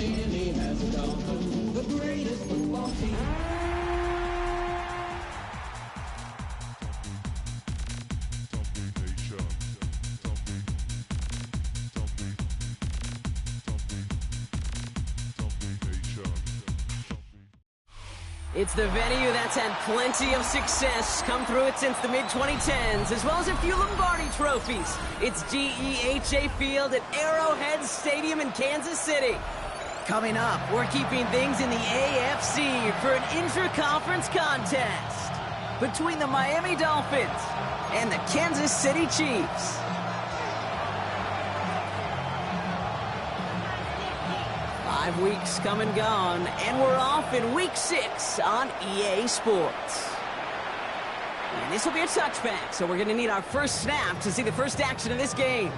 Miami has the Dolphins, the greatest football team. It's the venue that's had plenty of success come through it since the mid-2010s, as well as a few Lombardi trophies. It's GEHA Field at Arrowhead Stadium in Kansas City. Coming up, we're keeping things in the AFC for an intra-conference contest between the Miami Dolphins and the Kansas City Chiefs. Five weeks come and gone, and we're off in Week 6 on EA Sports. And this will be a touchback, so we're going to need our first snap to see the first action of this game.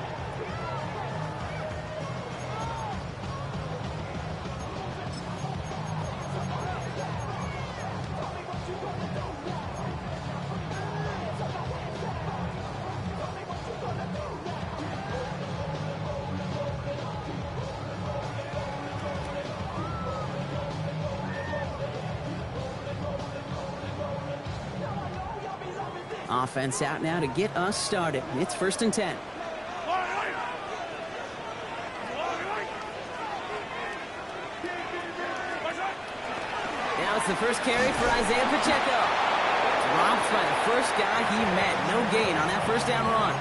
Offense out now to get us started. It's 1st and 10. Now it's the first carry for Isaiah Pacheco. Dropped by the first guy he met. No gain on that first down run.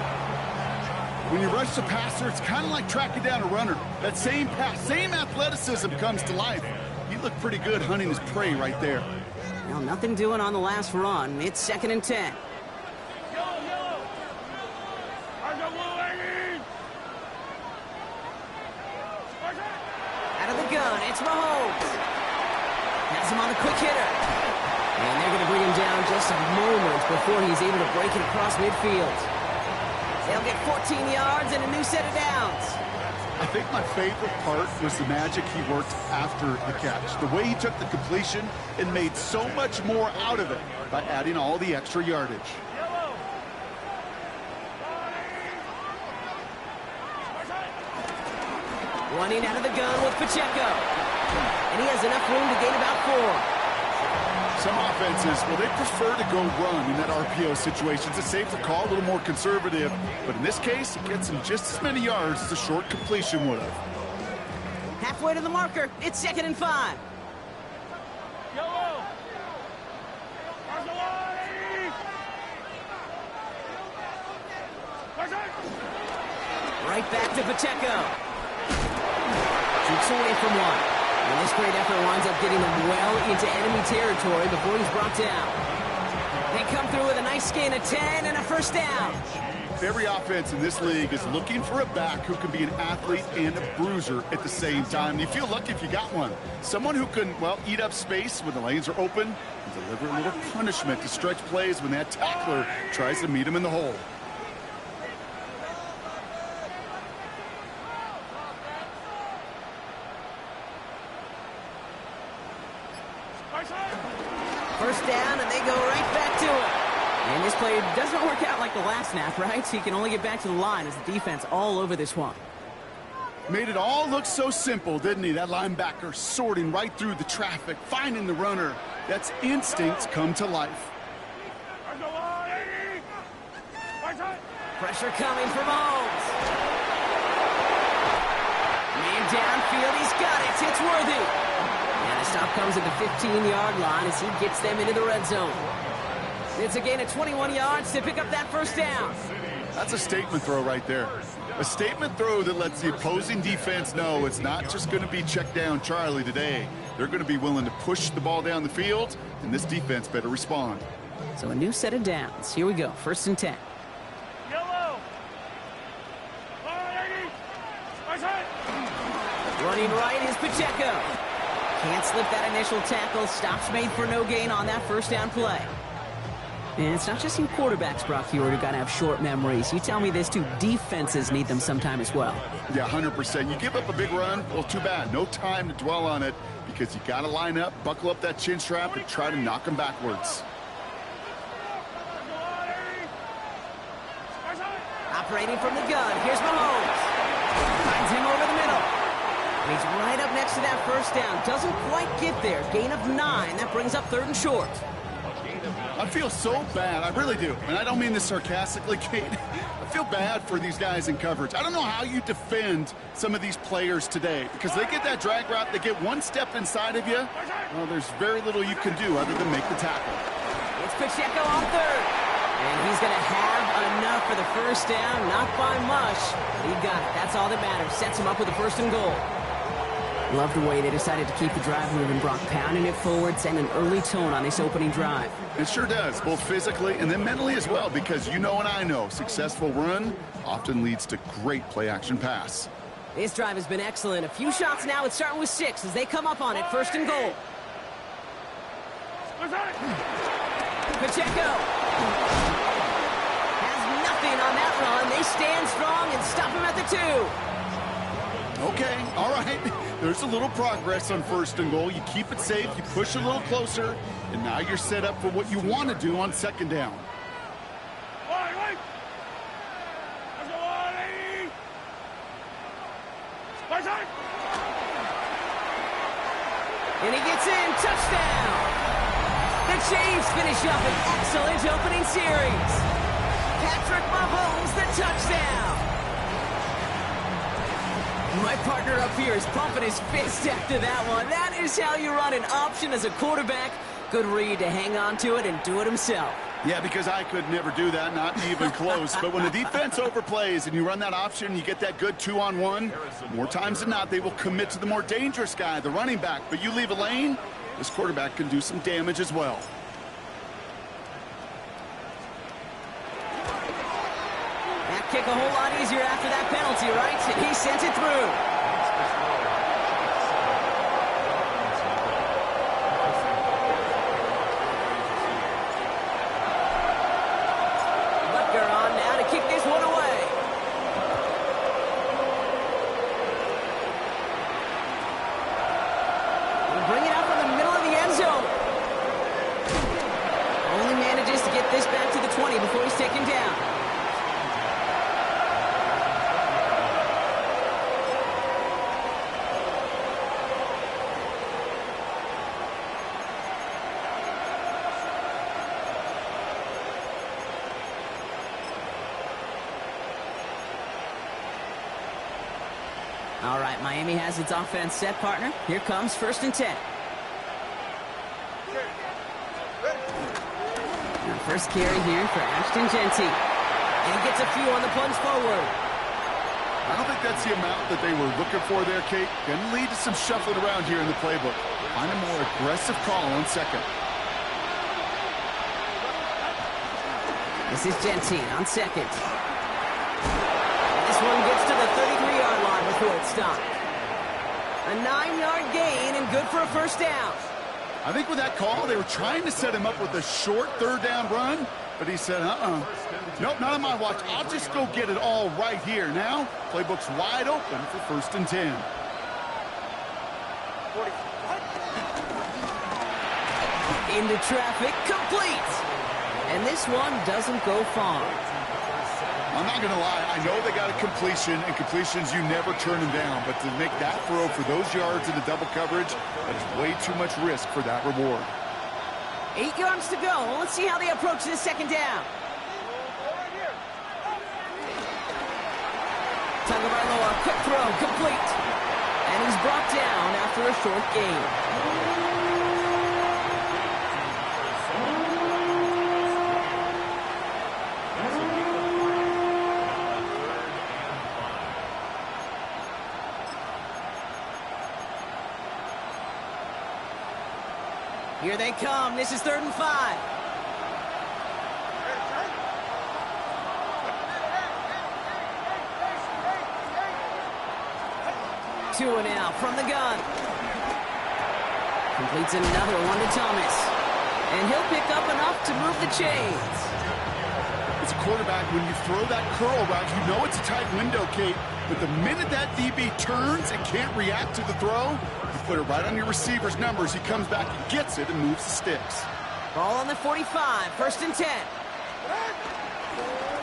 When you rush the passer, it's kind of like tracking down a runner. That same pass, same athleticism comes to life. He looked pretty good hunting his prey right there. Well, nothing doing on the last run. It's 2nd and 10. Out of the gun, it's Mahomes. Has him on the quick hitter. And they're going to bring him down just a moment before he's able to break it across midfield. They'll get 14 yards and a new set of downs. I think my favorite part was the magic he worked after the catch. The way he took the completion and made so much more out of it by adding all the extra yardage. Running out of the gun with Pacheco. And he has enough room to gain about 4. Some offenses, well, they prefer to go run in that RPO situation. It's a safer call, a little more conservative. But in this case, it gets him just as many yards as a short completion would have. Halfway to the marker. It's 2nd and 5. Right back to Pacheco. Shoots away from one. And this great effort winds up getting them well into enemy territory before he's brought down. They come through with a nice gain of 10 and a first down. Every offense in this league is looking for a back who can be an athlete and a bruiser at the same time. You feel lucky if you got one. Someone who can, well, eat up space when the lanes are open and deliver a little punishment to stretch plays when that tackler tries to meet him in the hole. First down, and they go right back to it. And this play doesn't work out like the last snap, right? So he can only get back to the line as the defense all over this one. Made it all look so simple, didn't he? That linebacker sorting right through the traffic, finding the runner. That's instincts come to life. Pressure coming from Holmes. Man downfield, he's got it. It's Worthy. And the stop comes at the 15-yard line as he gets them into the red zone. It's a gain of 21 yards to pick up that first down. That's a statement throw right there. A statement throw that lets the opposing defense know it's not just going to be check down Charlie today. They're going to be willing to push the ball down the field, and this defense better respond. So a new set of downs. Here we go, 1st and 10. Running right is Pacheco. Can't slip that initial tackle. Stops made for no gain on that first down play. And it's not just you quarterbacks, Brock Hewitt, who got to have short memories. You tell me this, too. Defenses need them sometime as well. Yeah, 100%. You give up a big run, well, too bad. No time to dwell on it because you got to line up, buckle up that chin strap, and try to knock them backwards. Operating from the gun. Here's Mahomes. Finds him over the middle. He's right up next to that first down. Doesn't quite get there. Gain of 9. That brings up 3rd and short. I feel so bad. I really do. And I don't mean this sarcastically, Kate. I feel bad for these guys in coverage. I don't know how you defend some of these players today because they get that drag route, they get one step inside of you. Well, there's very little you can do other than make the tackle. It's Pacheco on 3rd. And he's going to have enough for the first down. Not by much. He got it. That's all that matters. Sets him up with a 1st and goal. Love the way they decided to keep the drive moving. Brock pounding it forward, setting an early tone on this opening drive. It sure does, both physically and then mentally as well, because you know and I know successful run often leads to great play-action pass. This drive has been excellent. A few shots now. It's starting with 6 as they come up on it. 1st and goal. Pacheco has nothing on that run. They stand strong and stop him at the 2. Okay, all right. There's a little progress on 1st and goal. You keep it safe, you push a little closer, and now you're set up for what you want to do on 2nd down. And he gets in. Touchdown! The Chiefs finish up an excellent opening series. Patrick Mahomes, the touchdown. My partner up here is pumping his fist after that one. That is how you run an option as a quarterback. Good read to hang on to it and do it himself. Yeah, because I could never do that, not even close. But when the defense overplays and you run that option, you get that good 2-on-1, more times than not, they will commit to the more dangerous guy, the running back. But you leave a lane, this quarterback can do some damage as well. That kick a whole lot easier after that penalty, right? And he sent it through. Butker on now to kick this one away. He'll bring it out from the middle of the end zone. Only manages to get this back to the 20 before he's taken down. All right, Miami has its offense set, partner. Here comes 1st and 10. Now, first carry here for Ashton Genty. And he gets a few on the plunge forward. I don't think that's the amount that they were looking for there, Kate. Going to lead to some shuffling around here in the playbook. Find a more aggressive call on 2nd. This is Genty on 2nd. This one gets to the 33-yard line before it's stopped. A 9-yard gain and good for a 1st down. I think with that call, they were trying to set him up with a short 3rd down run, but he said, nope, not on my watch. I'll just go get it all right here. Now, playbook's wide open for 1st and 10. Into traffic, complete. And this one doesn't go far. I'm not going to lie. I know they got a completion, and completions, you never turn them down. But to make that throw for those yards in the double coverage, that is way too much risk for that reward. 8 yards to go. Let's see how they approach this 2nd down. Tagovailoa, quick throw, complete. And he's brought down after a short gain. Here they come. This is 3rd and 5. Two and out from the gun. Completes another one to Thomas. And he'll pick up enough to move the chains. As a quarterback, when you throw that curl route, you know it's a tight window, Kate. But the minute that DB turns and can't react to the throw, you put it right on your receiver's numbers. He comes back and gets it and moves the sticks. Ball on the 45, 1st and 10.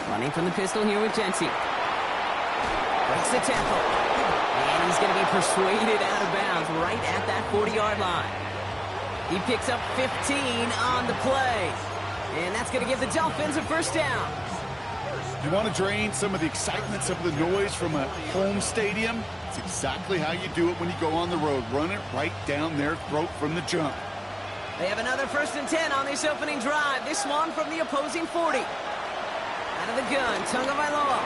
Running from the pistol here with Genty. Breaks the tackle. And he's going to be persuaded out of bounds right at that 40-yard line. He picks up 15 on the play. And that's going to give the Dolphins a first down. You want to drain some of the excitement, some of the noise from a home stadium? It's exactly how you do it when you go on the road. Run it right down their throat from the jump. They have another 1st and 10 on this opening drive. This one from the opposing 40. Out of the gun, Tagovailoa.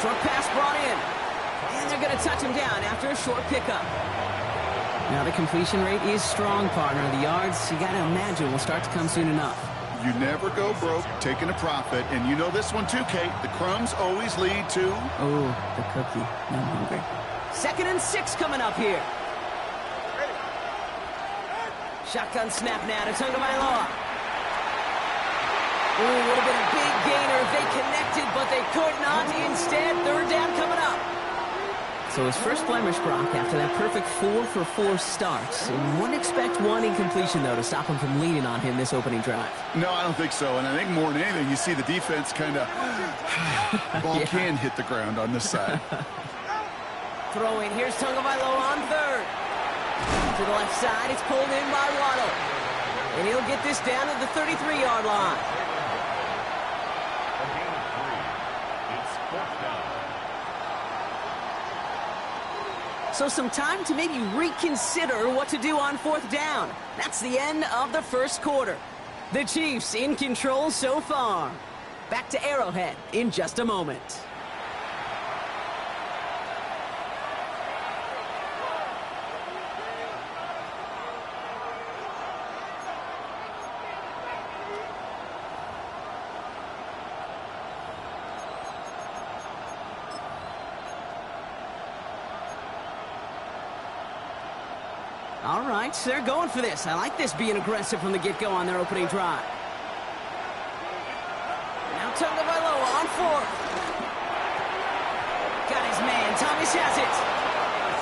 Short pass brought in. And they're going to touch him down after a short pickup. Now the completion rate is strong, partner. The yards, you got to imagine, will start to come soon enough. You never go broke taking a profit. And you know this one too, Kate. The crumbs always lead to... Oh, the cookie. Now I'm hungry. 2nd and 6 coming up here. Shotgun snap now to Tagovailoa. Ooh, would have been a big gainer if they connected, but they could not. Instead, 3rd down coming up. So his first blemish, Brock, after that perfect 4-for-4 start. And you wouldn't expect one incompletion, though, to stop him from leaning on him this opening drive. No, I don't think so. And I think more than anything, you see the defense kind of... ball can hit the ground on this side. Throwing. Here's Tagovailoa on 3rd. To the left side, it's pulled in by Waddle. And he'll get this down to the 33-yard line. So some time to maybe reconsider what to do on 4th down. That's the end of the 1st quarter. The Chiefs in control so far. Back to Arrowhead in just a moment. All right, so they're going for this. I like this being aggressive from the get-go on their opening drive. Now Tagovailoa on 4th. Got his man. Thomas has it.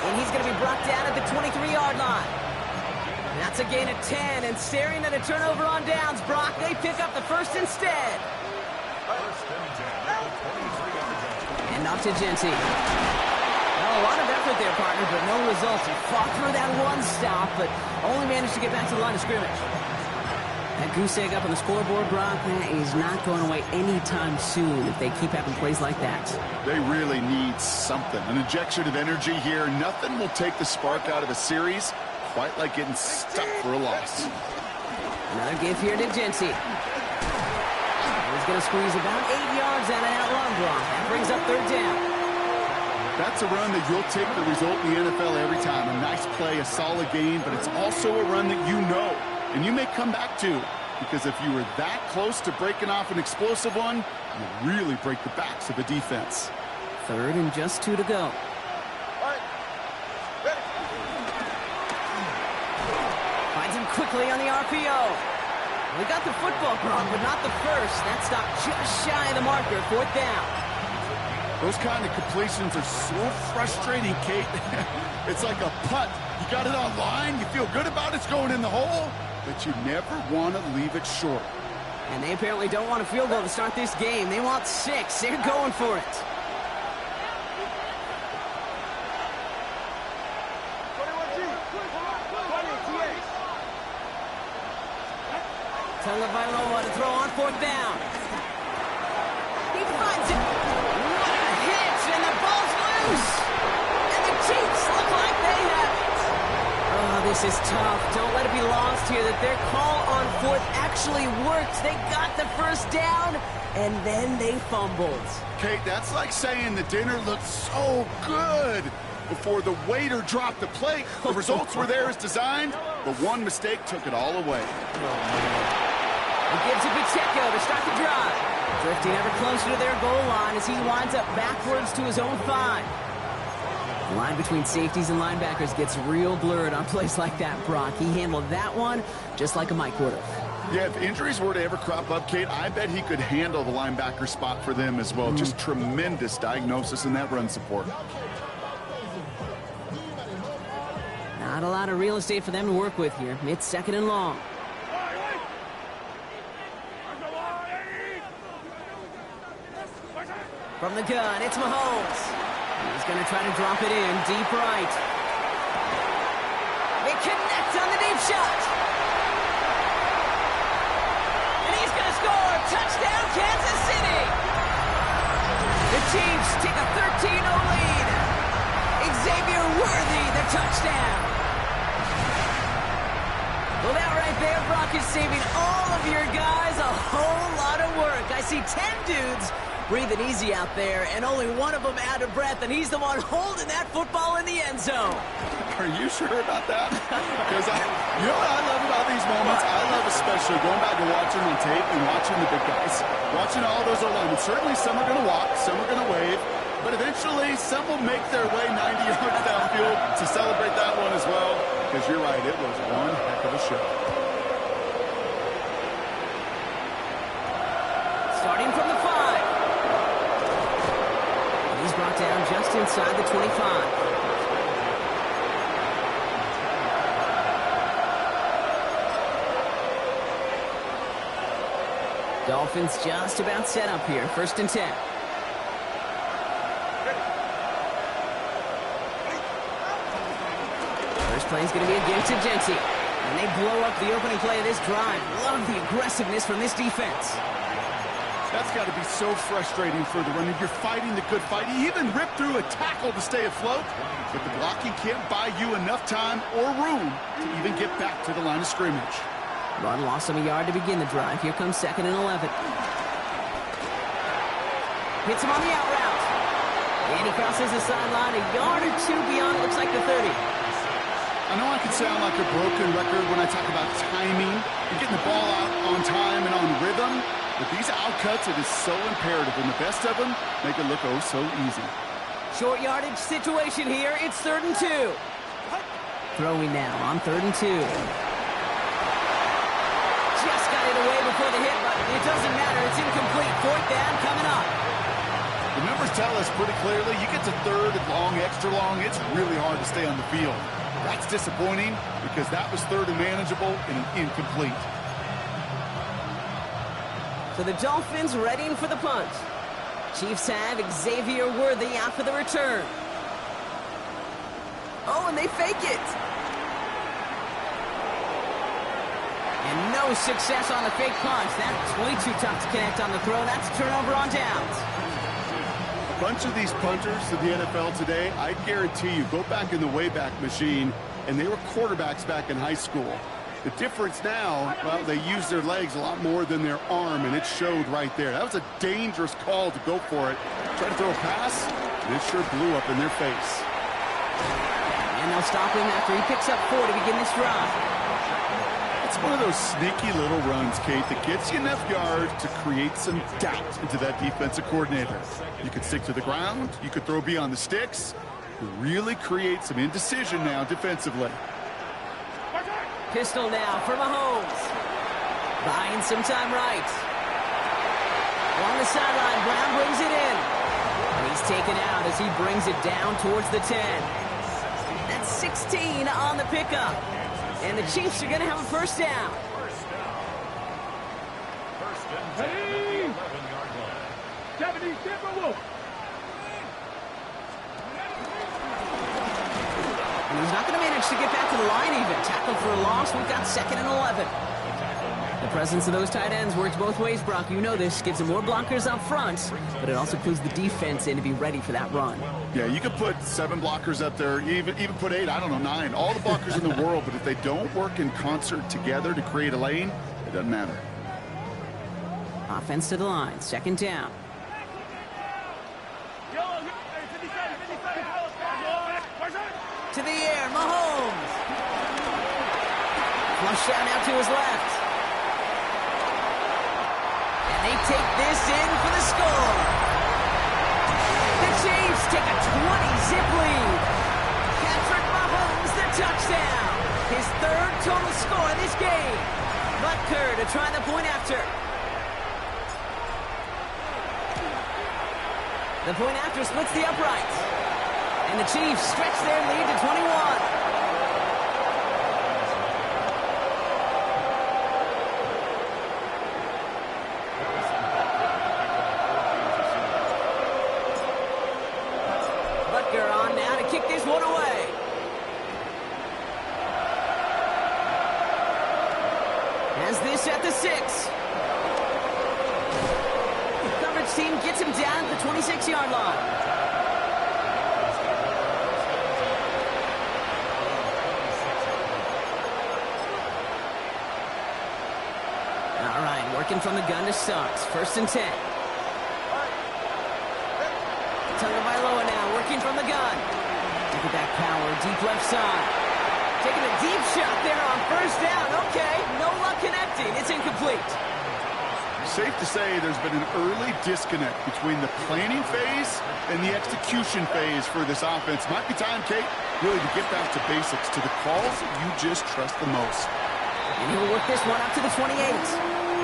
And he's going to be brought down at the 23-yard line. That's a gain of 10, and staring at a turnover on downs. Brock, they pick up the 1st instead. And off to Genty. A lot of effort there, partner, but no results. He fought through that one stop, but only managed to get back to the line of scrimmage. That goose egg up on the scoreboard, Brock, that is not going away anytime soon if they keep having plays like that. They really need something. An injection of energy here. Nothing will take the spark out of a series quite like getting stuck for a loss. Another give here to Genty. He's going to squeeze about 8 yards out of that run, Brock. That brings up 3rd down. That's a run that you'll take the result in the NFL every time. A nice play, a solid game, but it's also a run that you know and you may come back to, because if you were that close to breaking off an explosive one, you really break the backs of the defense. 3rd and just 2 to go. Finds him quickly on the RPO. We got the football, but not the first. That stopped just shy of the marker. 4th down. Those kind of completions are so frustrating, Kate. It's like a putt. You got it on line, you feel good about it's going in the hole, but you never want to leave it short. And they apparently don't want a field goal to start this game. They want 6. They're going for it. Tagovailoa to throw on 4th down. He finds it. And the ball's loose. And the Chiefs look like they have it. Oh, this is tough. Don't let it be lost here that their call on 4th actually worked. They got the 1st down, and then they fumbled. Kate, that's like saying the dinner looked so good before the waiter dropped the plate. The results were there as designed, but one mistake took it all away. He gives it Pacheco to start the drive. Drifting ever closer to their goal line as he winds up backwards to his own 5. The line between safeties and linebackers gets real blurred on plays like that, Brock. He handled that one just like a Mike would have. Yeah, if injuries were to ever crop up, Kate, I bet he could handle the linebacker spot for them as well. Just tremendous diagnosis in that run support. Not a lot of real estate for them to work with here. It's 2nd and long. From the gun, it's Mahomes. He's Gonna try to drop it in, deep right. They connect on the deep shot. And he's gonna score! Touchdown, Kansas City! The Chiefs take a 13-0 lead. Xavier Worthy, the touchdown. Well, that right there, Brock, is saving all of your guys a whole lot of work. I see 10 dudes breathing easy out there, and only one of them out of breath, and he's the one holding that football in the end zone. Are you sure about that? Because you know what I love about these moments? I love especially going back and watching on tape and watching the big guys. Watching all those O-linemen. Certainly some are going to walk, some are going to wave, but eventually some will make their way 90 yards downfield to celebrate that one as well. Because you're right, it was one heck of a show. Starting from the 5. And he's brought down just inside the 25. Dolphins just about set up here. 1st and 10. First play is going to be against Agenti. And they blow up the opening play of this drive. Love the aggressiveness from this defense. That's got to be so frustrating for the runner. You're fighting the good fight. He even ripped through a tackle to stay afloat. But the blocking can't buy you enough time or room to even get back to the line of scrimmage. Run lost him a yard to begin the drive. Here comes 2nd and 11. Hits him on the out route. And he crosses the sideline a yard or two beyond, looks like the 30. I know I can sound like a broken record when I talk about timing and getting the ball out on time and on rhythm, but these outcuts, it is so imperative, and the best of them make it look oh so easy. Short yardage situation here. It's 3rd and 2. Throwing now on 3rd and 2. Just got it away before the hit, but it doesn't matter. It's incomplete. 4th down coming up. The numbers tell us pretty clearly, you get to 3rd and long, extra long, it's really hard to stay on the field. That's disappointing because that was 3rd and manageable and an incomplete. So the Dolphins readying for the punt. Chiefs have Xavier Worthy out for the return. Oh, and they fake it. And no success on the fake punch. That's way too tough to connect on the throw. That's a turnover on downs. A bunch of these punters in the NFL today, I guarantee you, go back in the Wayback Machine, and they were quarterbacks back in high school. The difference now, well, they use their legs a lot more than their arm, and it showed right there. That was a dangerous call to go for it. Try to throw a pass, and it sure blew up in their face. And they'll stop him after he picks up 4 to begin this drive. It's one of those sneaky little runs, Kate, that gets you enough yards to create some doubt into that defensive coordinator. You could stick to the ground, you could throw beyond the sticks, really create some indecision now defensively. Pistol now for Mahomes. Buying some time right. Along the sideline, Brown brings it in. And he's taken out as he brings it down towards the 10. That's 16 on the pickup. And the Chiefs are going to have a 1st down. Hey! 70, And he's not going to manage to get back to the line even. Tackle for a loss. We've got 2nd and 11. The presence of those tight ends works both ways, Brock. You know this. Gives them more blockers up front, but it also clues the defense in to be ready for that run. Yeah, you could put 7 blockers up there, even put 8, I don't know, 9. All the blockers in the world, but if they don't work in concert together to create a lane, it doesn't matter. Offense to the line. 2nd down. To the air, Mahomes. Flush out now to his left. And they take this in for the score. The Chiefs take a 20-zip lead. Patrick Mahomes, the touchdown. His 3rd total score this game. Butker to try the point after. The point after splits the uprights. And the Chiefs stretch their lead to 21. Butker this at the 6. Coverage team gets him down at the 26-yard line. All right, working from the gun to start. 1st and 10. Tagovailoa now working from the gun. Look at that power, deep left side. Taking a deep shot there on 1st down. Okay, no luck connecting. It's incomplete. Safe to say there's been an early disconnect between the planning phase and the execution phase for this offense. Might be time, Kate, really to get back to basics, to the calls you just trust the most. And he'll work this one up to the 28.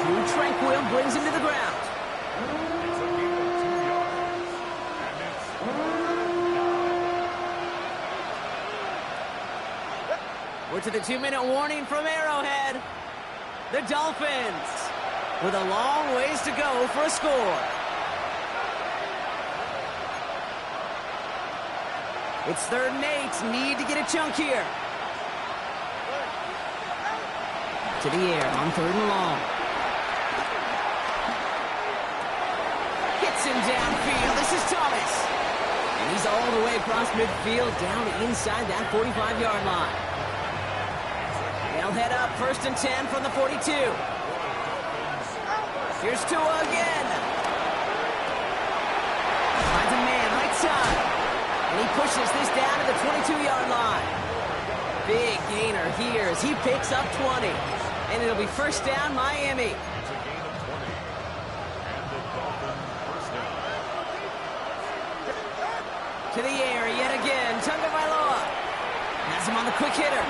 Drew Tranquil brings him to the ground. We're to the 2-minute warning from Arrowhead. The Dolphins with a long ways to go for a score. It's 3rd and 8. Need to get a chunk here. To the air on 3rd and long. Hits him downfield. This is Thomas. And he's all the way across midfield down inside that 45-yard line. They'll head up 1st and 10 from the 42. Here's Tua again. Finds a man right side. And he pushes this down to the 22-yard line. Big gainer here as he picks up 20. And it'll be 1st down, Miami. To the air yet again. Tagovailoa has him on the quick hitter.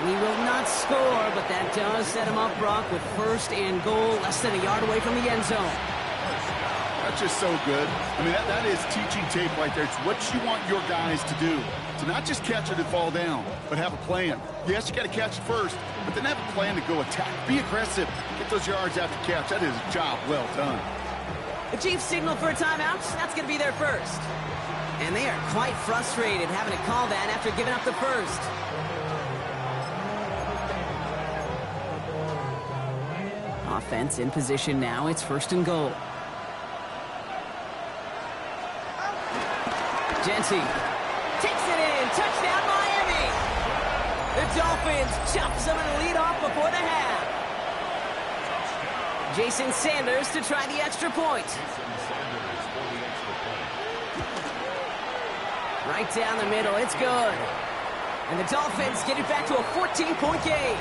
He will not score, but that does set him up, Brock, with 1st and goal, less than a yard away from the end zone. That's just so good. I mean, that is teaching tape right there. It's what you want your guys to do. To not just catch it and fall down, but have a plan. Yes, you got to catch it first, but then have a plan to go attack. Be aggressive. Get those yards after catch. That is a job well done. The Chiefs signal for a timeout. That's going to be their first. And they are quite frustrated having to call that after giving up the first. Offense in position now. It's 1st and goal. Genty takes it in. Touchdown, Miami. The Dolphins chop some of the lead off before the half. Jason Sanders to try the extra point. Right down the middle. It's good. And the Dolphins get it back to a 14-point game.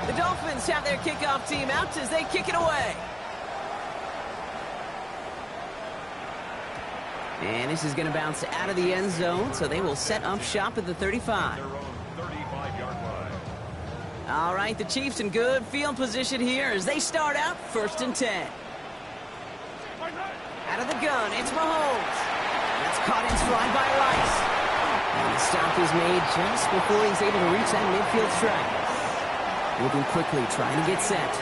The Dolphins have their kickoff team out as they kick it away. And this is going to bounce out of the end zone, so they will set up shop at the 35. All right, the Chiefs in good field position here as they start out 1st and 10. Out of the gun, it's Mahomes. That's caught in stride by Rice. And the stop is made just before he's able to reach that midfield strike. Moving quickly, trying to get set.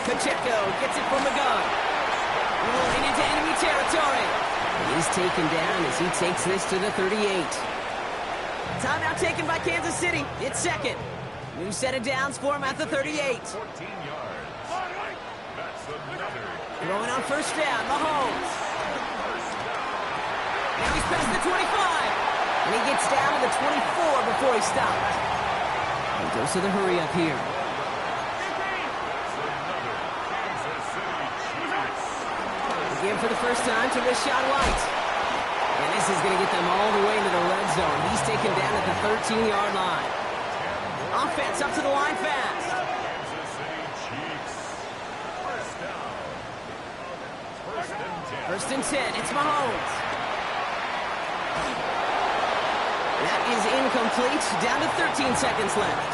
Pacheco gets it from the gun. Rolling into enemy territory. He's taken down as he takes this to the 38. Timeout taken by Kansas City. It's 2nd. New set of downs for him at the 38. Throwing on 1st down, Mahomes. Now he's past the 25. And he gets down to the 24 before he stops. He goes to the hurry up here. Again for the first time to Rashad White. And this is going to get them all the way into the red zone. He's taken down at the 13-yard line. Offense up to the line fast. First and 10. It's Mahomes. That is incomplete. Down to 13 seconds left.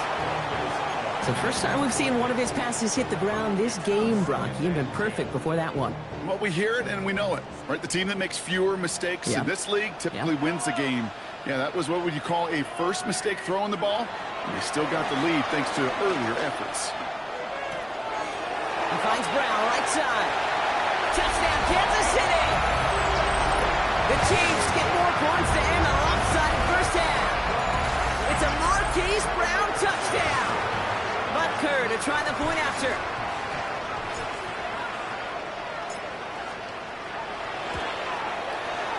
It's the first time we've seen one of his passes hit the ground this game, Brock. He had been perfect before that one. Well, we hear it and we know it, right? The team that makes fewer mistakes in this league typically wins the game. Yeah, that was what would you call a first mistake throwing the ball. And they still got the lead thanks to earlier efforts. He finds Brown right side. Touchdown, Kansas City! The Chiefs get more points to end the lopsided first half. It's a Marquise Brown touchdown. Butker to try the point after.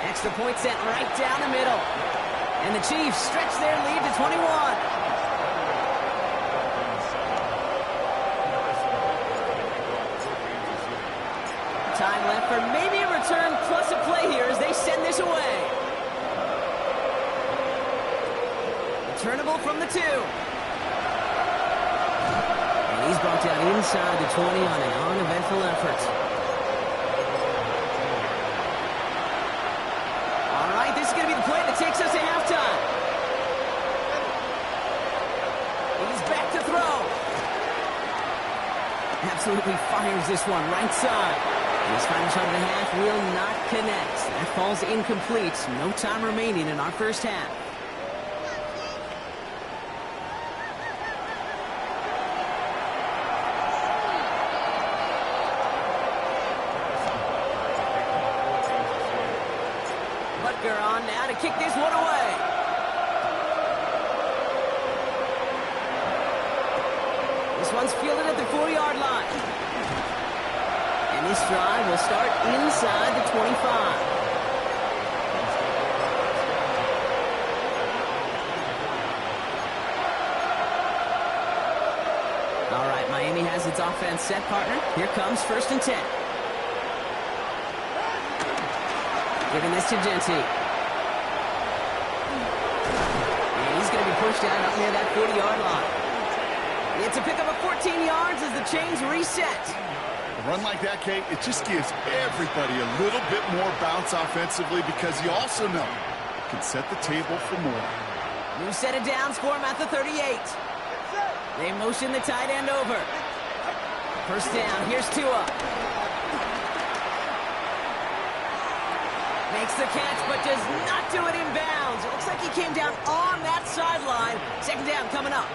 Extra point set right down the middle. And the Chiefs stretch their lead to 21. Time left for maybe a return plus a play here as they send this away. Returnable from the 2. And he's bumped out inside the 20 on an uneventful effort. All right, this is going to be the play that takes us to halftime. He's back to throw. Absolutely fires this one right side. This final shot of the half will not connect. That falls incomplete. No time remaining in our first half. Butker on now to kick this one away. This one's fielded at the 4-yard line. And this drive will start inside the 25. All right, Miami has its offense set, partner. Here comes 1st and 10. Giving this to Genty. And he's going to be pushed out up near that 40-yard line. It's a pickup of 14 yards as the chains reset. A run like that, Kate, it just gives everybody a little bit more bounce offensively because you also know it can set the table for more. New set of downs for him at the 38. They motion the tight end over. First down, here's Tua. Makes the catch, but does not do it in bounds. It looks like he came down on that sideline. Second down coming up.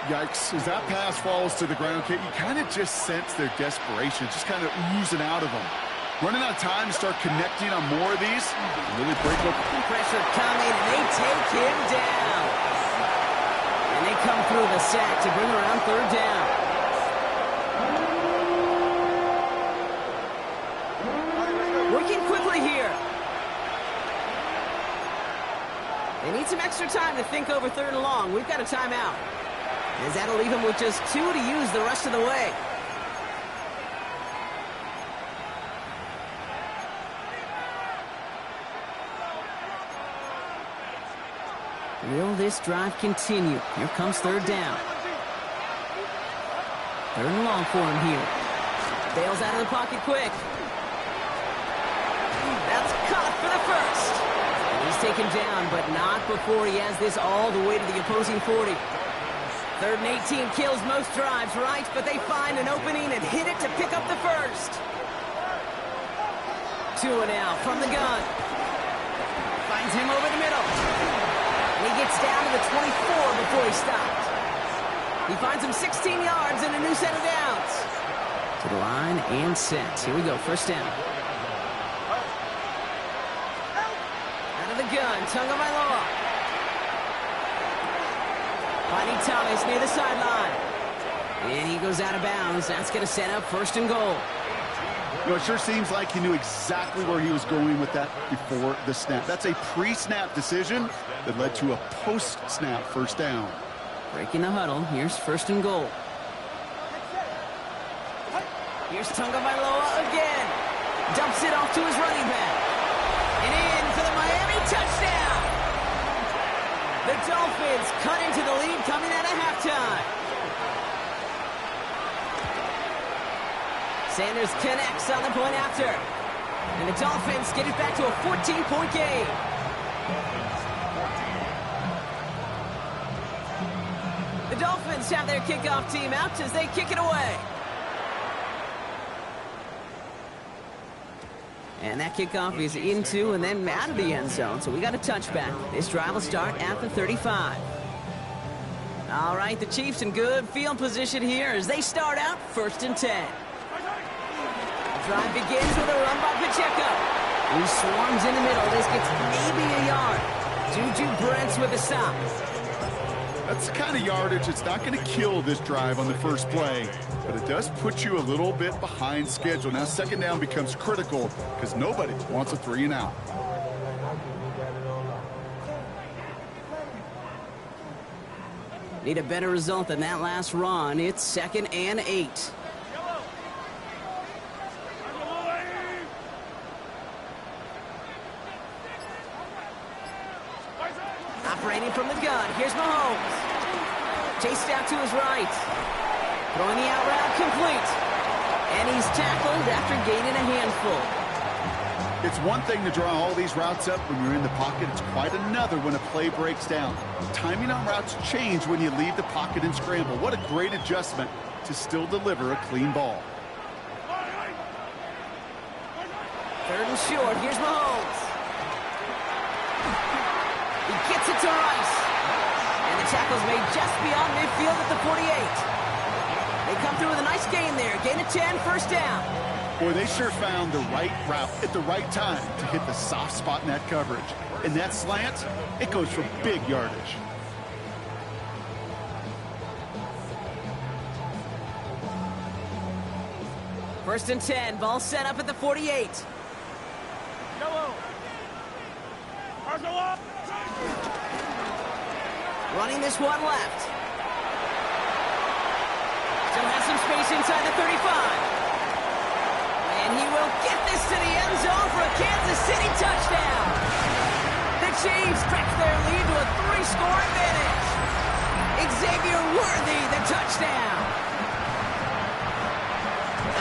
Yikes, as that pass falls to the ground, Kate, you kind of just sense their desperation, just kind of oozing out of them. Running out of time to start connecting on more of these, really break up. Pressure coming, and they take him down. And they come through the sack to bring around 3rd down. Working quickly here. They need some extra time to think over 3rd and long. We've got a timeout. As that'll leave him with just 2 to use the rest of the way. Will this drive continue? Here comes 3rd down. 3rd and long for him here. Bails out of the pocket quick. That's caught for the 1st. And he's taken down, but not before he has this all the way to the opposing 40. 3rd and 18 kills most drives, right? But they find an opening and hit it to pick up the 1st. Tua now from the gun. Finds him over the middle. And he gets down to the 24 before he stopped. He finds him 16 yards and a new set of downs. To the line and set. Here we go, 1st down. Out of the gun, Tagovailoa. Finding Thomas near the sideline. And he goes out of bounds. That's going to set up 1st and goal. You know, it sure seems like he knew exactly where he was going with that before the snap. That's a pre-snap decision that led to a post-snap 1st down. Breaking the huddle. Here's 1st and goal. Here's Tagovailoa again. Dumps it off to his running back. And in for the Miami touchdown. The Dolphins cut into the lead coming out of halftime. Sanders connects on the point after. And the Dolphins get it back to a 14-point game. The Dolphins have their kickoff team out as they kick it away. And that kickoff is into and then out of the end zone. So we got a touchback. This drive will start at the 35. All right, the Chiefs in good field position here as they start out 1st and 10. Drive begins with a run by Pacheco. He swarms in the middle. This gets maybe a yard. Juju Brents with a stop. That's the kind of yardage that's not going to kill this drive on the first play, but it does put you a little bit behind schedule. Now second down becomes critical because nobody wants a 3 and out. Need a better result than that last run. It's 2nd and 8. Operating from the gun. Here's Mahomes. Chased out to his right. Throwing the out route complete. And he's tackled after gaining a handful. It's one thing to draw all these routes up when you're in the pocket. It's quite another when a play breaks down. Timing on routes change when you leave the pocket and scramble. What a great adjustment to still deliver a clean ball. 3rd and short. Here's Mahomes. He gets it to Rice. And the tackle's made just beyond midfield at the 48. They come through with a nice gain there. Gain of 10, first down. Boy, they sure found the right route at the right time to hit the soft spot in that coverage. And that slant, it goes for big yardage. First and 10, ball set up at the 48. Running this one left. Still has some space inside the 35. And he will get this to the end zone for a Kansas City touchdown. The Chiefs stretch their lead to a 3-score advantage. Xavier Worthy, the touchdown.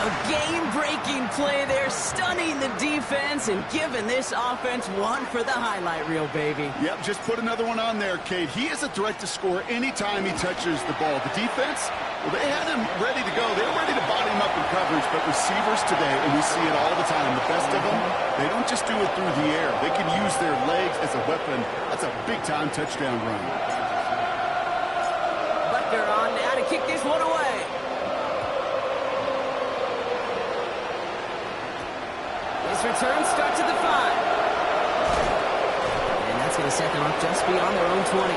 A game-breaking play there, stunning the defense and giving this offense one for the highlight reel, baby. Yep, just put another one on there, Cade. He is a threat to score anytime he touches the ball. The defense, well, they had him ready to go. They were ready to body him up in coverage, but receivers today, and we see it all the time, the best of them, they don't just do it through the air. They can use their legs as a weapon. That's a big-time touchdown run. Butker on now to kick this one away. This return starts at the 5. And that's going to set them up just beyond their own 20.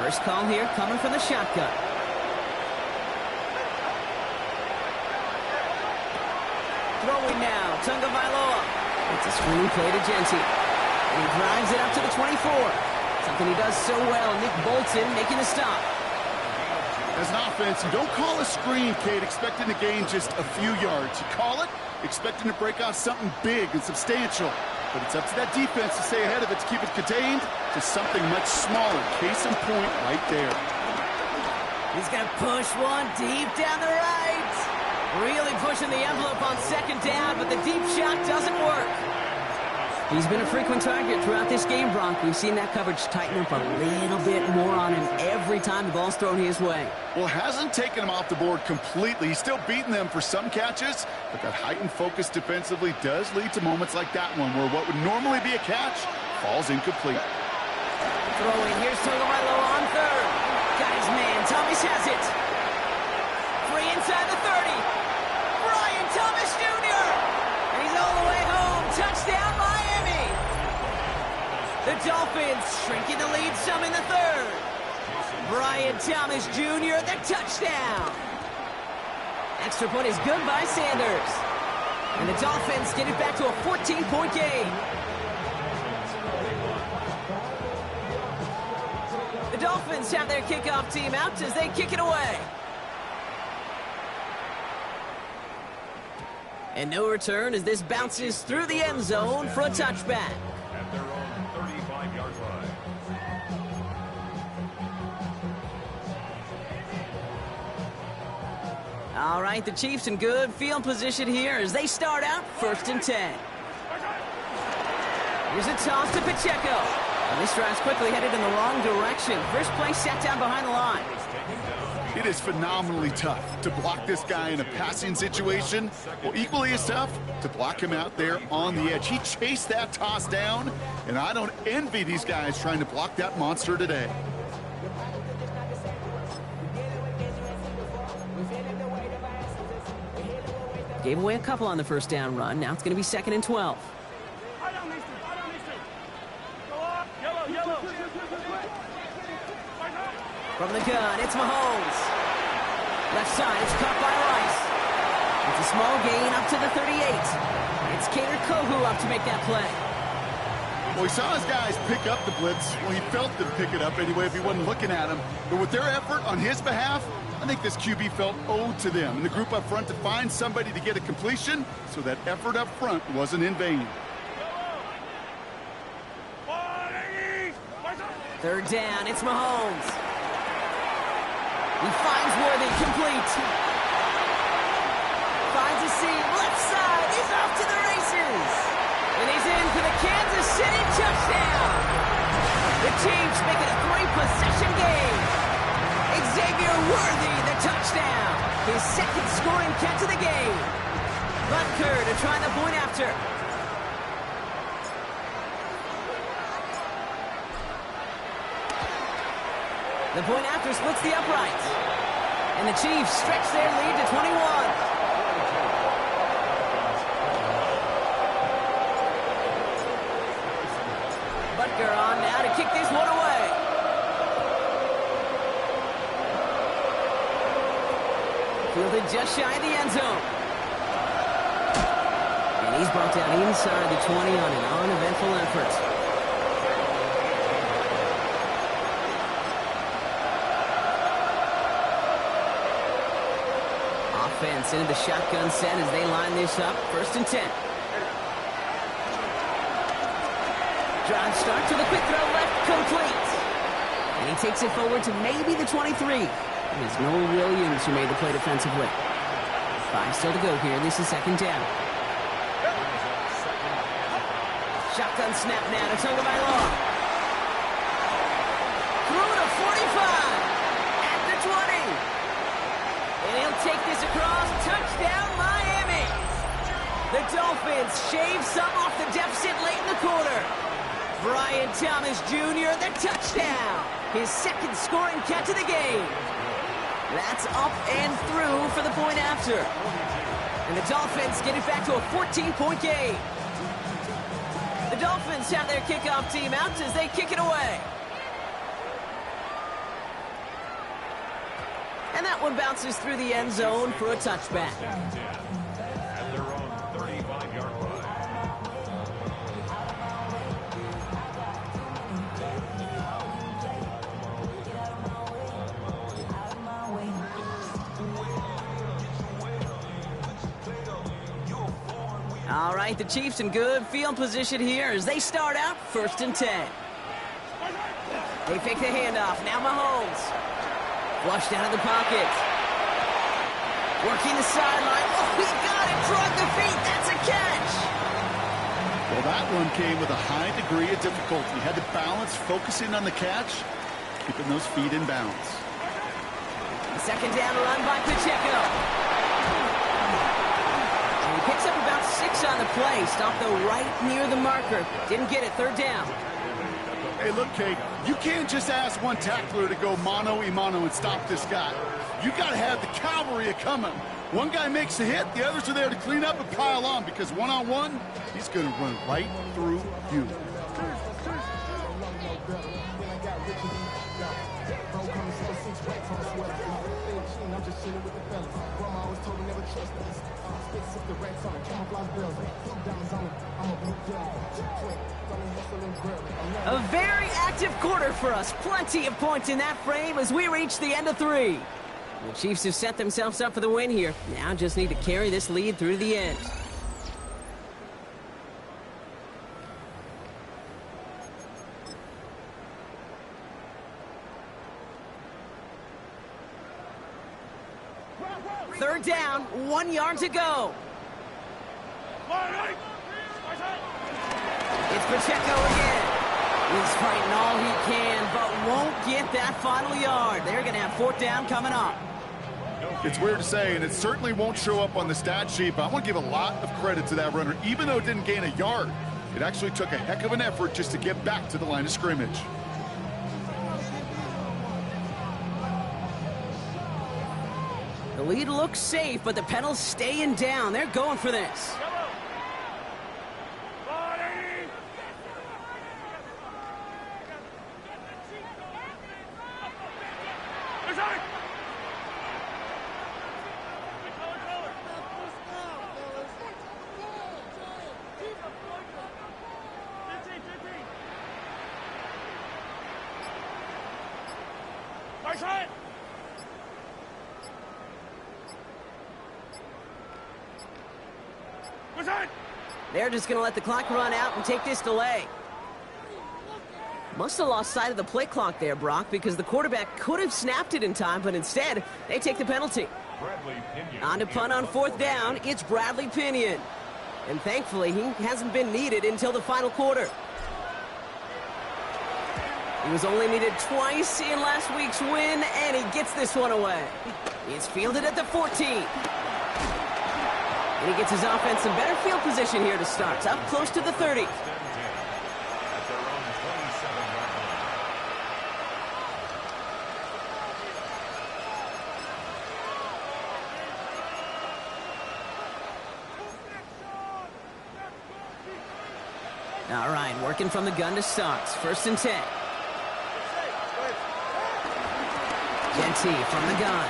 First call here coming from the shotgun. Throwing now, Tunga Vailoa. It's a screen play to Genty. And he drives it up to the 24. Something he does so well. Nick Bolton making the stop. As an offense, you don't call a screen, Cade, expecting to gain just a few yards. You call it expecting to break off something big and substantial. But it's up to that defense to stay ahead of it, to keep it contained to something much smaller. Case in point right there. He's going to push one deep down the right. Really pushing the envelope on second down, but the deep shot doesn't work. He's been a frequent target throughout this game, Bronk. We've seen that coverage tighten up a little bit more on him every time the ball's thrown his way. Well, hasn't taken him off the board completely. He's still beating them for some catches, but that heightened focus defensively does lead to moments like that one where what would normally be a catch falls incomplete. Throwing, here's Tagovailoa on 3rd. Got his man, Thomas has it. Free inside the 30. Brian Thomas Jr. And he's all the way home. Touchdown, Miami. The Dolphins shrinking the lead some in the 3rd. Brian Thomas Jr., the touchdown. Extra point is good by Sanders. And the Dolphins get it back to a 14-point game. The Dolphins have their kickoff team out as they kick it away. And no return as this bounces through the end zone for a touchback. At their own 35-yard line. All right, the Chiefs in good field position here as they start out 1st and 10. Here's a toss to Pacheco. And this drive's quickly headed in the wrong direction. First play sat down behind the line. It's taken down It is phenomenally tough to block this guy in a passing situation. Well, equally as tough to block him out there on the edge. He chased that toss down, and I don't envy these guys trying to block that monster today. Gave away a couple on the first down run. Now it's going to be 2nd and 12. From the gun, it's Mahomes. Left side, it's caught by Rice. It's a small gain up to the 38. It's Kader Kohu up to make that play. Well, he saw his guys pick up the blitz. Well, he felt them pick it up anyway if he wasn't looking at him. But with their effort on his behalf, I think this QB felt owed to them and the group up front to find somebody to get a completion, so that effort up front wasn't in vain. 3rd down, it's Mahomes. He finds Worthy, complete. Finds a seam, left side, he's off to the races. And he's in for the Kansas City touchdown. The Chiefs make it a 3-possession game. Xavier Worthy, the touchdown. His 2nd scoring catch of the game. Butker to try the point after. The point after splits the uprights. And the Chiefs stretch their lead to 21. Butker on now to kick this one away. Fielded just shy of the end zone. And he's brought down inside the 20 on an uneventful effort. Offense into the shotgun set as they line this up. 1st and 10. Drive start to the quick throw left, complete. And he takes it forward to maybe the 23. It is Noel Williams who made the play defensively. 5 still to go here. This is 2nd down. Shotgun snap now to Tagovailoa. Through to 45. At the 20. And he'll take this across. Touchdown, Miami. The Dolphins shave some off the deficit late in the quarter. Brian Thomas Jr., the touchdown. His 2nd scoring catch of the game. That's up and through for the point after. And the Dolphins get it back to a 14-point game. The Dolphins have their kickoff team out as they kick it away. And that one bounces through the end zone for a touchback. At their own 35-yard line. All right, the Chiefs in good field position here as they start out 1st and 10. They fake the handoff. Now Mahomes. Flushed out of the pocket. Working the sideline. Oh, he got it. Drug the feet. That's a catch. Well, that one came with a high degree of difficulty. He had to balance focusing on the catch, keeping those feet in bounds. The 2nd down run by Pacheco. And he picks up about 6 on the play. Stopped though right near the marker. Didn't get it. 3rd down. Hey, look, Kate, you can't just ask one tackler to go mano-a-mano and stop this guy. You got to have the cavalry coming. One guy makes a hit, the others are there to clean up and pile on, because one-on-one, he's going to run right through you. A very active quarter for us. Plenty of points in that frame as we reach the end of 3. The Chiefs have set themselves up for the win here. Now just need to carry this lead through to the end. Third down, 1 yard to go. It's Pacheco again. He's fighting all he can, but won't get that final yard. They're going to have fourth down coming up. It's weird to say, and it certainly won't show up on the stat sheet, but I want to give a lot of credit to that runner. Even though it didn't gain a yard, it actually took a heck of an effort just to get back to the line of scrimmage. The lead looks safe, but the pedal's staying down. They're going for this. They're just going to let the clock run out and take this delay. Must have lost sight of the play clock there, Brock, because the quarterback could have snapped it in time, but instead, they take the penalty. On to punt on fourth down, it's Bradley Pinion. And thankfully, he hasn't been needed until the final quarter. He was only needed twice in last week's win, and he gets this one away. It's fielded at the 14. And he gets his offense in better field position here to start. It's up close to the 30. All right, working from the gun to start. First and 10. Genty from the gun.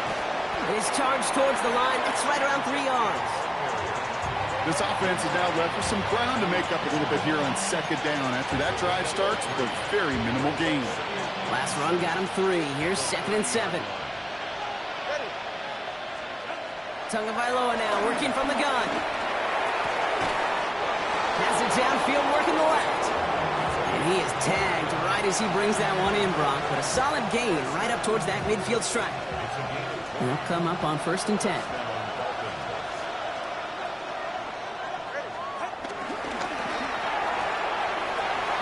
It is charged towards the line. It's right around 3 yards. This offense is now left with some ground to make up a little bit here on second down after that drive starts with a very minimal gain. Last run got him 3. Here's second and 7. Tagovailoa now working from the gun. Has it downfield working the left. And he is tagged right as he brings that one in, Brock. But a solid gain right up towards that midfield stripe. And they'll come up on first and 10.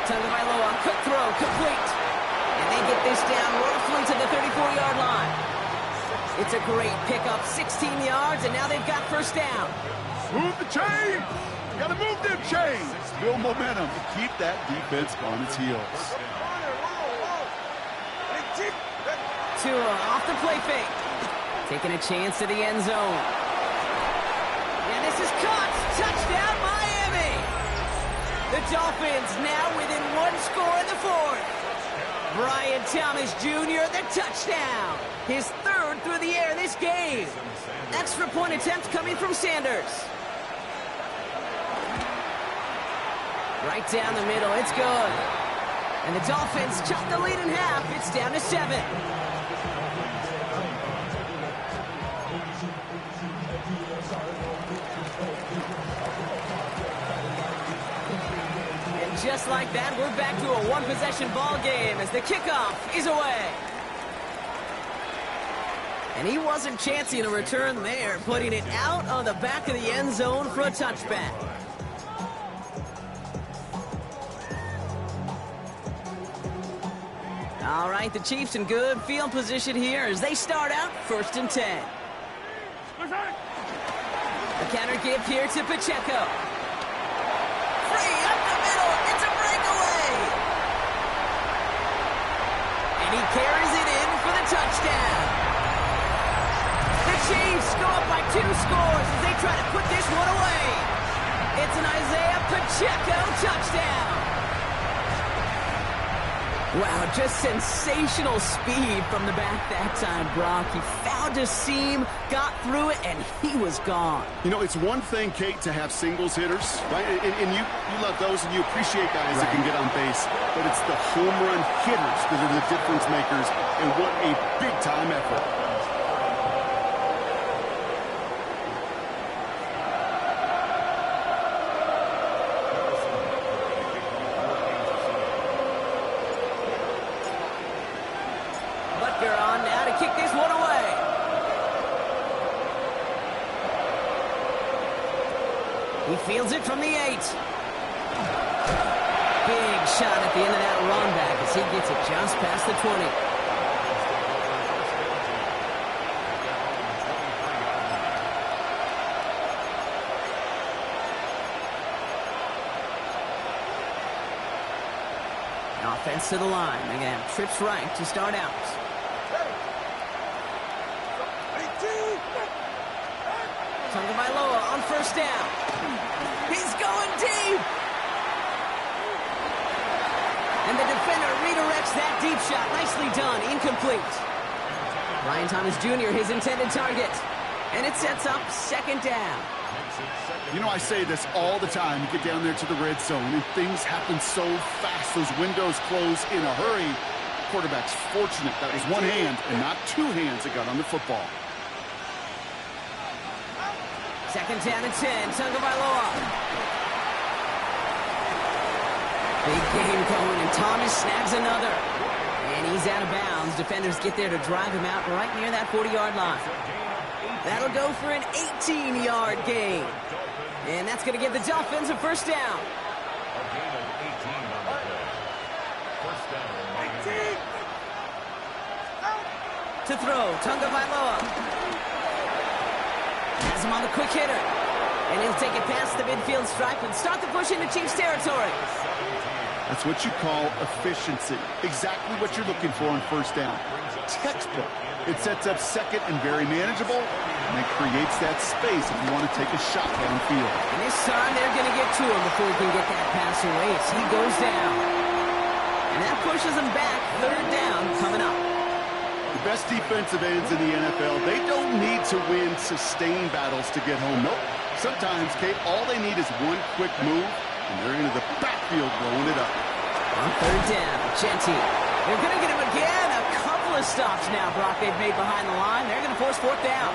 Tagovailoa, quick throw, complete. And they get this down roughly to the 34-yard line. It's a great pickup, 16 yards, and now they've got first down. Move the chains! Got to move them chains! Build momentum to keep that defense on its heels. Tua off the play fake. Taking a chance to the end zone. And this is caught. Touchdown, Miami! The Dolphins now within 1 score in the fourth. Brian Thomas Jr., the touchdown. His third through the air this game. Extra point attempt coming from Sanders. Right down the middle, it's good. And the Dolphins cut the lead in half. It's down to 7. And just like that, we're back to a one-possession ball game as the kickoff is away. And he wasn't chancing a return there, putting it out on the back of the end zone for a touchback. All right, the Chiefs in good field position here as they start out first and 10. The counter give here to Pacheco. Free up the middle. It's a breakaway. And he carries it in for the touchdown. The Chiefs go up by 2 scores as they try to put this one away. It's an Isaiah Pacheco touchdown. Wow, just sensational speed from the back that time, Brock. He found a seam, got through it, and he was gone. You know, it's one thing, Kate, to have singles hitters, right? And you love those and you appreciate guys that can get on base. But it's the home run hitters that are the difference makers, and what a big-time effort. Kick this one away. He fields it from the 8. big shot at the end of that run back as he gets it just past the 20. Offense to the line. They're going to have trips right to start out. Tagovailoa on first down. He's going deep. And the defender redirects that deep shot. Nicely done. Incomplete. Ryan Thomas Jr., his intended target. And it sets up second down. You know, I say this all the time. You get down there to the red zone, and things happen so fast. Those windows close in a hurry. Quarterback's fortunate that was one hand and not two hands that got on the football. Second down and 10. Tagovailoa. Big game going, and Thomas snags another. And he's out of bounds. Defenders get there to drive him out right near that 40-yard line. That'll go for an 18-yard gain. And that's going to give the Dolphins a first down. To throw, Tagovailoa. Has him on the quick hitter. And he'll take it past the midfield stripe and start the push into Chiefs territory. That's what you call efficiency. Exactly what you're looking for on first down. Textbook. It sets up second and very manageable, and it creates that space if you want to take a shot downfield. And this time they're going to get to him before he can get that pass away as he goes down. And that pushes him back. Third down coming up. The best defensive ends in the NFL, they don't need to win sustained battles to get home. Nope. Sometimes, Kate, all they need is one quick move, and they're into the backfield blowing it up. On third down, Genti. They're going to get him again. A couple of stops now, Brock, they've made behind the line. They're going to force fourth down.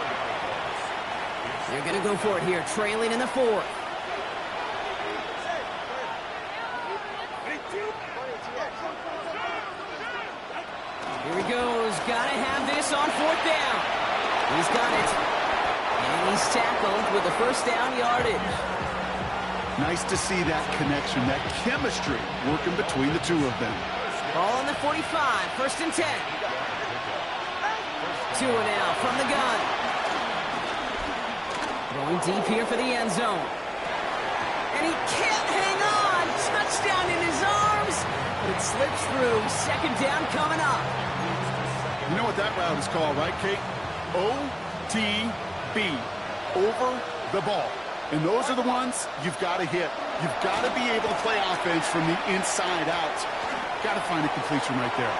They're going to go for it here, trailing in the fourth. Here he goes. Got to have this on fourth down. He's got it. And he's tackled with the first down yardage. Nice to see that connection, that chemistry working between the two of them. Ball on the 45, first and 10. 2 now from the gun. Going deep here for the end zone. And he can't hang on. Touchdown in his arms. But it slips through. Second down coming up. You know what that route is called, right, Kate? OTB. Over the ball. And those are the ones you've got to hit. You've got to be able to play offense from the inside out. Got to find a completion right there.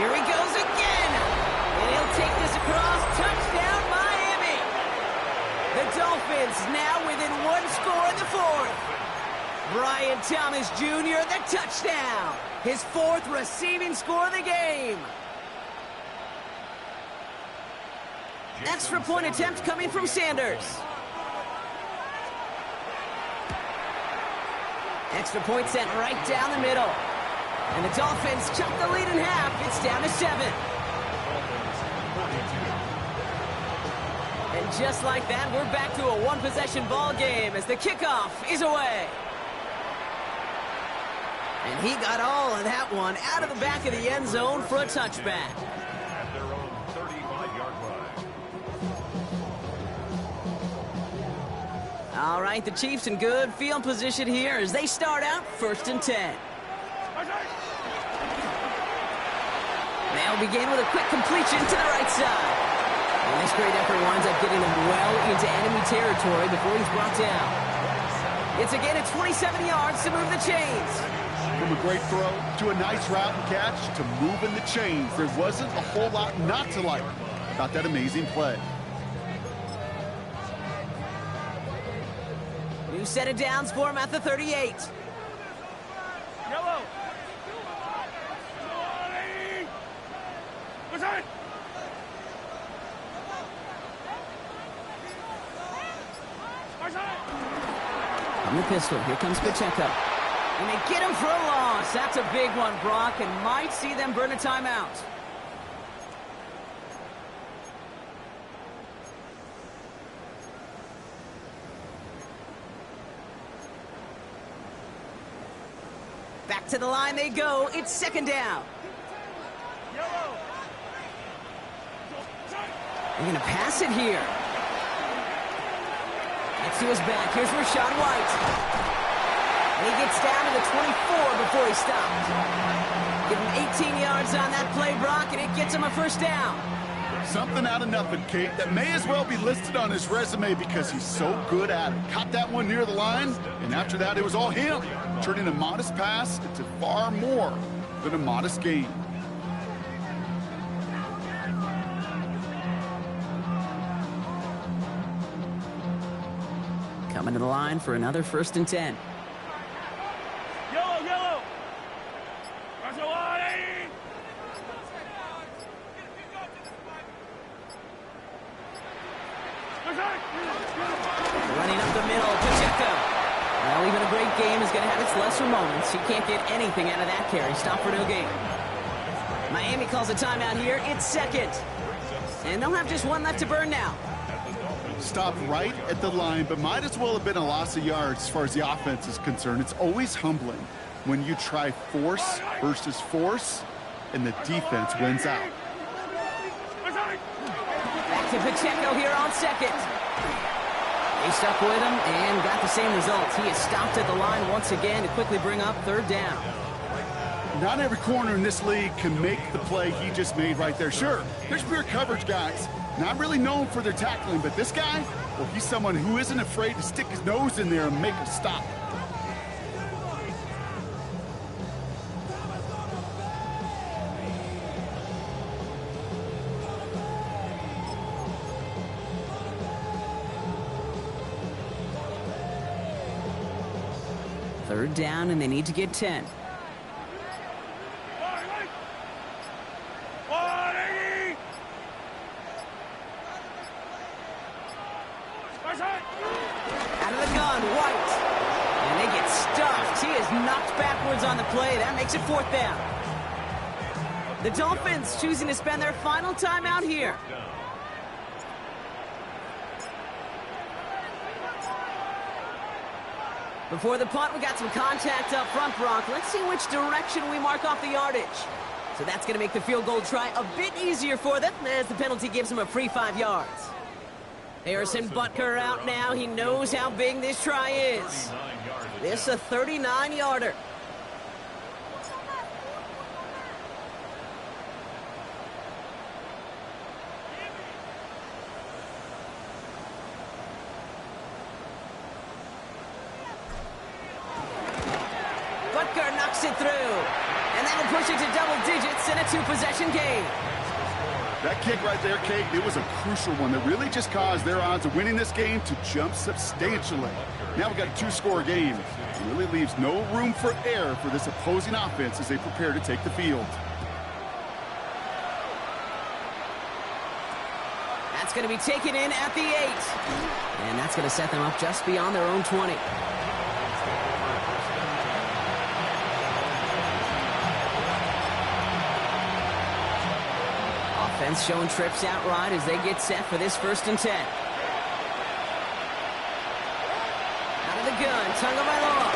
Here he goes again. And he'll take this across. Touchdown, Miami. The Dolphins now within one score in the fourth. Brian Thomas Jr., the touchdown. His fourth receiving score of the game. Extra point attempt coming from Sanders. Extra point sent right down the middle. And the Dolphins chop the lead in half. It's down to 7. And just like that, we're back to a one-possession ball game as the kickoff is away. And he got all of that one out of the back of the end zone for a touchback. At their own 35-yard line. All right, the Chiefs in good field position here as they start out first and 10. They'll begin with a quick completion to the right side. And this great effort winds up getting him well into enemy territory before he's brought down. It's again at 27 yards to move the chains. From a great throw to a nice route and catch to moving the chains. There wasn't a whole lot not to like about that amazing play. New set of downs for him at the 38. Yellow. On the pistol, here comes Pacheco. And they get him for a loss. That's a big one, Brock, and might see them burn a timeout. Back to the line they go. It's second down. They're going to pass it here. Gets to his back. Here's Rachaad White. And he gets down to the 24 before he stopped. Give him 18 yards on that play, Brock, and it gets him a first down. Something out of nothing, Kate, that may as well be listed on his resume because he's so good at it. Caught that one near the line, and after that, it was all him. Turning a modest pass into far more than a modest gain. Coming to the line for another 1st and 10. Yellow. Running up the middle, Pacheco. Well, even a great game is going to have its lesser moments. He can't get anything out of that carry. Stop for no gain. Miami calls a timeout here. It's second. And they'll have just one left to burn now. Stopped right at the line, but might as well have been a loss of yards as far as the offense is concerned. It's always humbling when you try force versus force, and the defense wins out. Back to Pacheco here on second. They stuck with him and got the same results. He is stopped at the line once again to quickly bring up 3rd down. Not every corner in this league can make the play he just made right there. Sure, there's pure coverage guys, not really known for their tackling, but this guy, well, he's someone who isn't afraid to stick his nose in there and make a stop. Third down, and they need to get 10. Out of the gun, White. And they get stuffed. He is knocked backwards on the play. That makes it 4th down. The Dolphins choosing to spend their final time out here. Before the punt, we got some contact up front, Brock. Let's see which direction we mark off the yardage. So that's going to make the field goal try a bit easier for them as the penalty gives them a free 5 yards. Harrison Butker out now. He knows how big this try is. This a 39-yarder. Butker knocks it through. And that'll push it to double digits in a 2-possession game. That kick right there, Kate, it was a crucial one that really just caused their odds of winning this game to jump substantially. Now we've got a 2-score game. It really leaves no room for error for this opposing offense as they prepare to take the field. That's going to be taken in at the 8. And that's going to set them up just beyond their own 20. Offense showing trips out right as they get set for this 1st and 10. Out of the gun, Tagovailoa.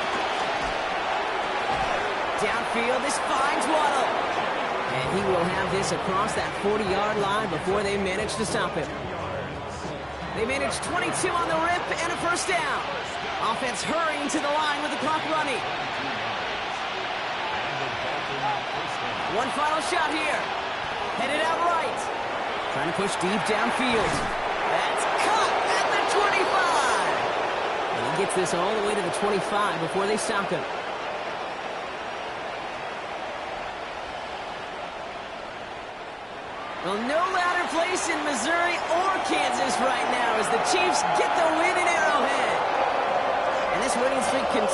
Downfield, this finds Waddle. And he will have this across that 40-yard line before they manage to stop him. They manage 22 on the rip and a 1st down. Offense hurrying to the line with the clock running. One final shot here. Headed out right. Trying to push deep downfield. That's caught at the 25. And he gets this all the way to the 25 before they stop him. Well, no louder place in Missouri or Kansas right now as the Chiefs get the win in Arrowhead. And this winning streak continues.